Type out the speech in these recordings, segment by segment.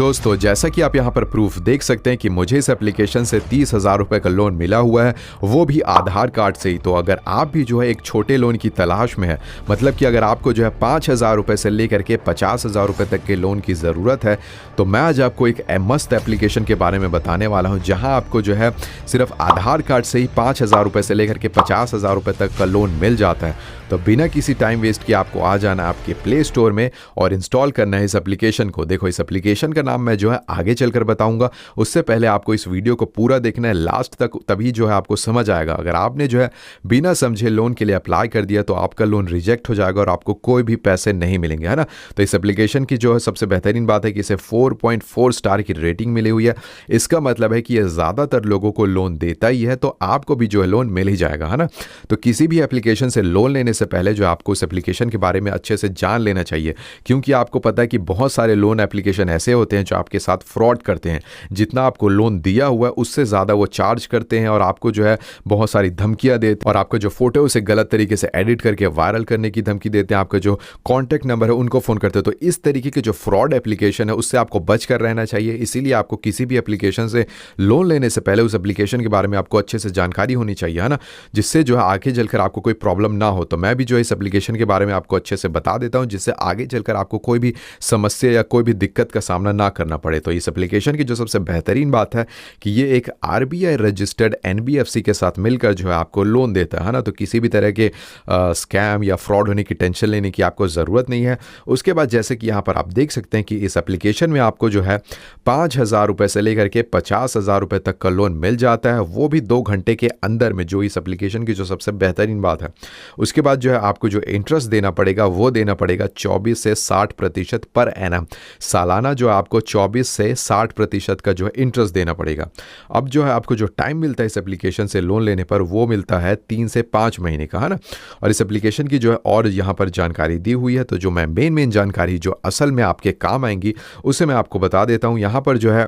दोस्तों, जैसा कि आप यहाँ पर प्रूफ देख सकते हैं कि मुझे इस एप्लीकेशन से 30,000 रुपये का लोन मिला हुआ है, वो भी आधार कार्ड से ही। तो अगर आप भी जो है एक छोटे लोन की तलाश में है, मतलब कि अगर आपको जो है 5,000 रुपये से लेकर के 50,000 रुपये तक के लोन की ज़रूरत है, तो मैं आज आपको एक मस्त एप्लीकेशन के बारे में बताने वाला हूँ, जहाँ आपको जो है सिर्फ आधार कार्ड से ही 5,000 रुपये से लेकर के 50,000 रुपये तक का लोन मिल जाता है। तो बिना किसी टाइम वेस्ट किए आपको आ जाना है आपके प्ले स्टोर में और इंस्टॉल करना है इस एप्लीकेशन को। देखो, इस एप्लीकेशन का नाम मैं जो है आगे चलकर बताऊंगा, उससे पहले आपको इस वीडियो को पूरा देखना है लास्ट तक, तभी जो है आपको समझ आएगा। अगर आपने जो है बिना समझे लोन के लिए अप्लाई कर दिया तो आपका लोन रिजेक्ट हो जाएगा और आपको कोई भी पैसे नहीं मिलेंगे, है ना। तो इस एप्लीकेशन की जो है सबसे बेहतरीन बात है कि इसे 4.4 स्टार की रेटिंग मिली हुई है। इसका मतलब है कि ये ज़्यादातर लोगों को लोन देता ही है, तो आपको भी जो है लोन मिल ही जाएगा, है ना। तो किसी भी एप्लीकेशन से लोन लेने से पहले जो आपको इस एप्लीकेशन के बारे में अच्छे से जान लेना चाहिए, क्योंकि आपको पता है कि बहुत सारे लोन एप्लीकेशन ऐसे होते हैं जो आपके साथ फ्रॉड करते हैं। जितना आपको लोन दिया हुआ है उससे ज़्यादा वो चार्ज करते हैं और आपको जो है बहुत सारी धमकियां देते हैं और आपका जो फोटो उसे गलत तरीके से एडिट करके वायरल करने की धमकी देते हैं। आपका जो कॉन्टैक्ट नंबर है उनको फ़ोन करते हैं। तो इस तरीके के जो फ्रॉड एप्लीकेशन है उससे आपको बच कर रहना चाहिए। इसीलिए आपको किसी भी एप्लीकेशन से लोन लेने से पहले उस एप्लीकेशन के बारे में आपको अच्छे से जानकारी होनी चाहिए, है ना, जिससे जो है आगे चलकर आपको कोई प्रॉब्लम ना हो। तो मैं भी जो इस एप्लीकेशन के बारे में आपको अच्छे से बता देता हूं, जिससे आगे चलकर आपको कोई भी समस्या या कोई भी दिक्कत का सामना ना करना पड़े। तो इस एप्लीकेशन की जो सबसे बेहतरीन बात है कि ये एक आरबीआई रजिस्टर्ड एनबीएफसी के साथ मिलकर जो है आपको लोन देता है ना। तो किसी भी तरह के स्कैम या फ्रॉड होने की टेंशन लेने की आपको ज़रूरत नहीं है। उसके बाद जैसे कि यहाँ पर आप देख सकते हैं कि इस एप्लीकेशन में आपको जो है 5,000 रुपये से लेकर के 50,000 रुपये तक का लोन मिल जाता है, वो भी 2 घंटे के अंदर में, जो इस एप्लीकेशन की जो सबसे बेहतरीन बात है। उसके बाद जो है आपको जो इंटरेस्ट देना पड़ेगा वो देना पड़ेगा 24 से 60% पर एनम। सालाना जो आपको 24 से 60% का जो है इंटरेस्ट देना पड़ेगा। अब जो है आपको जो टाइम मिलता है इस एप्लीकेशन से लोन लेने पर वो मिलता है 3 से 5 महीने का, है ना। और इस एप्लीकेशन की जो है और यहाँ पर जानकारी दी हुई है, तो जो मैं मेन जानकारी जो असल में आपके काम आएंगी उसे मैं आपको बता देता हूँ। यहाँ पर जो है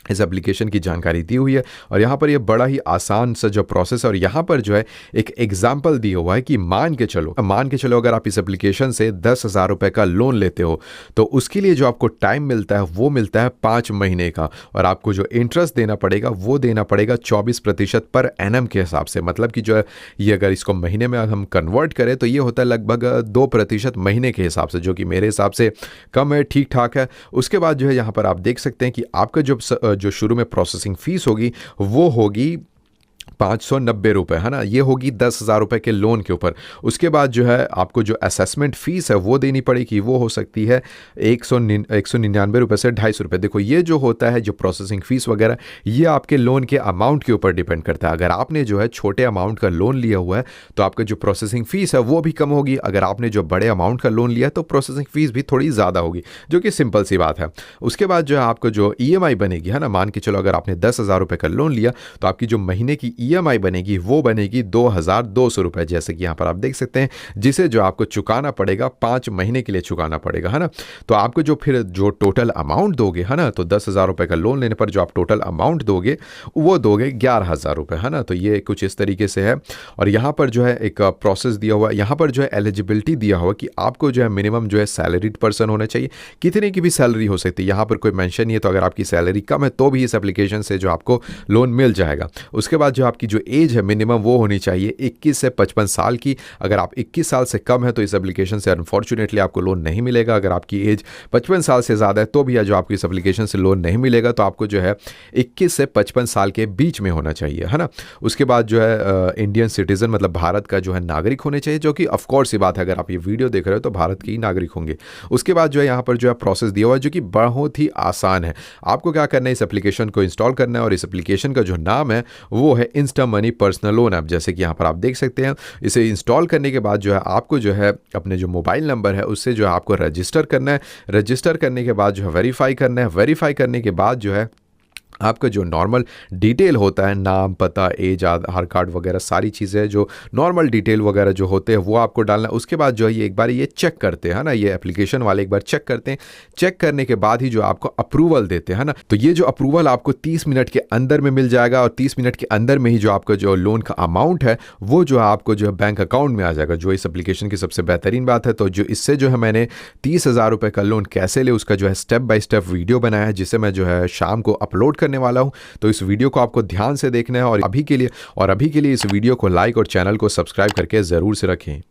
इस एप्लीकेशन की जानकारी दी हुई है और यहाँ पर ये बड़ा ही आसान सा जो प्रोसेस है और यहाँ पर जो है एक एग्जाम्पल दिया हुआ है कि मान के चलो अगर आप इस एप्लीकेशन से 10,000 रुपये का लोन लेते हो तो उसके लिए जो आपको टाइम मिलता है वो मिलता है 5 महीने का, और आपको जो इंटरेस्ट देना पड़ेगा वो देना पड़ेगा 24% पर एनम के हिसाब से। मतलब कि जो है ये अगर इसको महीने में हम कन्वर्ट करें तो ये होता है लगभग 2% महीने के हिसाब से, जो कि मेरे हिसाब से कम है, ठीक ठाक है। उसके बाद जो है यहाँ पर आप देख सकते हैं कि आपका जो शुरू में प्रोसेसिंग फीस होगी वो होगी 590 रुपये, है ना। ये होगी 10,000 रुपये के लोन के ऊपर। उसके बाद जो है आपको जो असेसमेंट फ़ीस है वो देनी पड़ेगी, वो हो सकती है 199 रुपये से 250 रुपये। देखो, ये जो होता है जो प्रोसेसिंग फ़ीस वगैरह, ये आपके लोन के अमाउंट के ऊपर डिपेंड करता है। अगर आपने जो है छोटे अमाउंट का लोन लिया हुआ है तो आपका जो प्रोसेसिंग फ़ीस है वो भी कम होगी। अगर आपने जो बड़े अमाउंट का लोन लिया है तो प्रोसेसिंग फ़ीस भी थोड़ी ज़्यादा होगी, जो कि सिंपल सी बात है। उसके बाद जो है आपको जो EMI बनेगी, है ना, मान के चलो अगर आपने 10,000 रुपये का लोन लिया तो आपकी जो महीने की EMI बनेगी वो बनेगी 2,200 रुपये, जैसे कि यहाँ पर आप देख सकते हैं, जिसे जो आपको चुकाना पड़ेगा 5 महीने के लिए चुकाना पड़ेगा, है ना। तो आपको जो फिर जो टोटल अमाउंट दोगे, है ना, तो 10,000 रुपये का लोन लेने पर जो आप टोटल अमाउंट दोगे वो दोगे 11,000 रुपये, है ना। तो ये कुछ इस तरीके से है। और यहाँ पर जो है एक प्रोसेस दिया हुआ है, यहाँ पर जो है एलिजिबिलिटी दिया हुआ कि आपको जो है मिनिमम जो है सैलरीड पर्सन होना चाहिए। कितने की भी सैलरी हो सकती है, यहाँ पर कोई मेंशन नहीं है। तो अगर आपकी सैलरी कम है तो भी इस एप्लीकेशन से जो आपको लोन मिल जाएगा। उसके बाद जो आपकी जो एज है मिनिमम वो होनी चाहिए 21 से 55 साल की। अगर आप 21 साल से कम है तो इस एप्लीकेशन से अनफॉर्चुनेटली आपको लोन नहीं मिलेगा। अगर आपकी एज 55 साल से ज़्यादा है तो भी जो आपको इस एप्लीकेशन से लोन नहीं मिलेगा। तो आपको जो है 21 से 55 साल के बीच में होना चाहिए, है ना। उसके बाद जो है इंडियन सिटीजन, मतलब भारत का जो है नागरिक होने चाहिए, जो कि ऑफकोर्स ही बात है, अगर आप ये वीडियो देख रहे हो तो भारत के ही नागरिक होंगे। उसके बाद जो है यहाँ पर जो है प्रोसेस दिया हुआ है जो कि बहुत ही आसान है। आपको क्या करना है, इस एप्लीकेशन को इंस्टॉल करना है और इस एप्लीकेशन का जो नाम है वो है Insta money personal loan app. जैसे कि यहाँ पर आप देख सकते हैं, इसे इंस्टॉल करने के बाद जो है आपको जो है अपने जो मोबाइल नंबर है उससे जो है आपको रजिस्टर करना है। रजिस्टर करने के बाद जो है वेरीफाई करना है। वेरीफाई करने के बाद जो है आपका जो नॉर्मल डिटेल होता है, नाम, पता, एज, आधार कार्ड वगैरह सारी चीज़ें जो नॉर्मल डिटेल वगैरह जो होते हैं वो आपको डालना है। उसके बाद जो है ये एक बार ये चेक करते हैं ना, ये एप्लीकेशन वाले एक बार चेक करते हैं। चेक करने के बाद ही जो आपको अप्रूवल देते हैं ना, तो ये जो अप्रूवल आपको 30 मिनट के अंदर में मिल जाएगा और 30 मिनट के अंदर में ही जो आपका जो लोन का अमाउंट है वो जो है आपको जो है बैंक अकाउंट में आ जाएगा, जो इस एप्लीकेशन की सबसे बेहतरीन बात है। तो जो इससे जो है मैंने 30,000 रुपये का लोन कैसे ले उसका जो है स्टेप बाय स्टेप वीडियो बनाया है, जिसे मैं जो है शाम को अपलोड करने वाला हूँ। तो इस वीडियो को आपको ध्यान से देखना है और अभी के लिए इस वीडियो को लाइक और चैनल को सब्सक्राइब करके ज़रूर से रखें।